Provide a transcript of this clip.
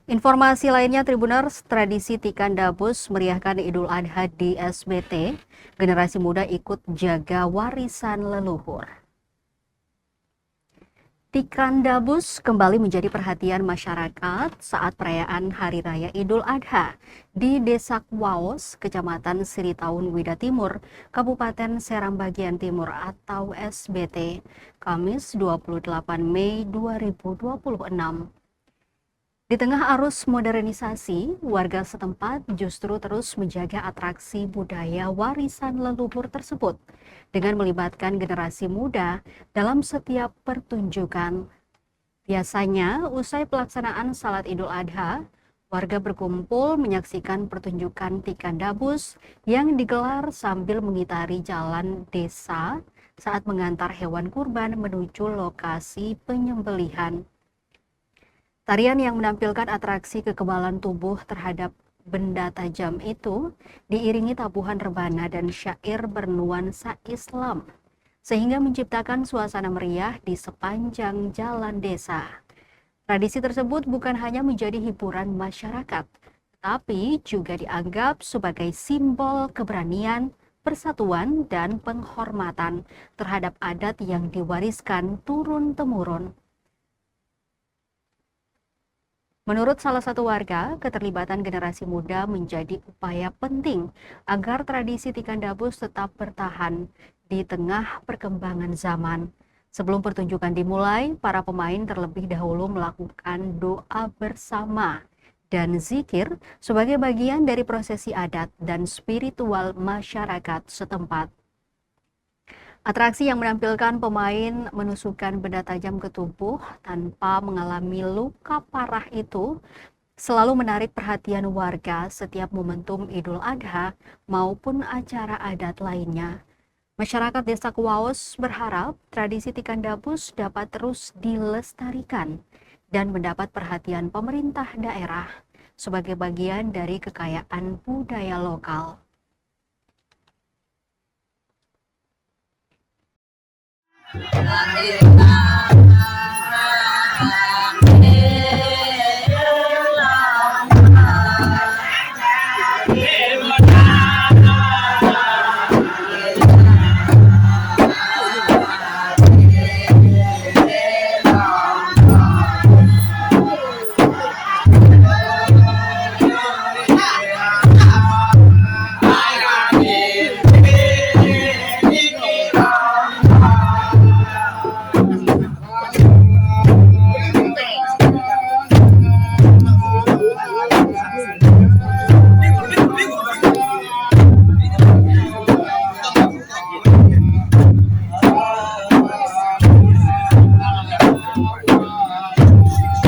Informasi lainnya, Tribuners, tradisi Tikan Dabus meriahkan Idul Adha di SBT. Generasi muda ikut jaga warisan leluhur. Tikan Dabus kembali menjadi perhatian masyarakat saat perayaan Hari Raya Idul Adha di Desa Kuwaos, Kecamatan Siritaun Wida Timur, Kabupaten Seram Bagian Timur atau SBT, Kamis 28 Mei 2026. Di tengah arus modernisasi, warga setempat justru terus menjaga atraksi budaya warisan leluhur tersebut dengan melibatkan generasi muda dalam setiap pertunjukan. Biasanya, usai pelaksanaan Salat Idul Adha, warga berkumpul menyaksikan pertunjukan Tikan Dabus yang digelar sambil mengitari jalan desa saat mengantar hewan kurban menuju lokasi penyembelihan. Tarian yang menampilkan atraksi kekebalan tubuh terhadap benda tajam itu diiringi tabuhan rebana dan syair bernuansa Islam, sehingga menciptakan suasana meriah di sepanjang jalan desa. Tradisi tersebut bukan hanya menjadi hiburan masyarakat, tetapi juga dianggap sebagai simbol keberanian, persatuan, dan penghormatan terhadap adat yang diwariskan turun-temurun. Menurut salah satu warga, keterlibatan generasi muda menjadi upaya penting agar tradisi Tikan Dabus tetap bertahan di tengah perkembangan zaman. Sebelum pertunjukan dimulai, para pemain terlebih dahulu melakukan doa bersama dan zikir sebagai bagian dari prosesi adat dan spiritual masyarakat setempat. Atraksi yang menampilkan pemain menusukkan benda tajam ke tubuh tanpa mengalami luka parah itu selalu menarik perhatian warga setiap momentum Idul Adha maupun acara adat lainnya. Masyarakat Desa Kuwaos berharap tradisi Tikan Dabus dapat terus dilestarikan dan mendapat perhatian pemerintah daerah sebagai bagian dari kekayaan budaya lokal.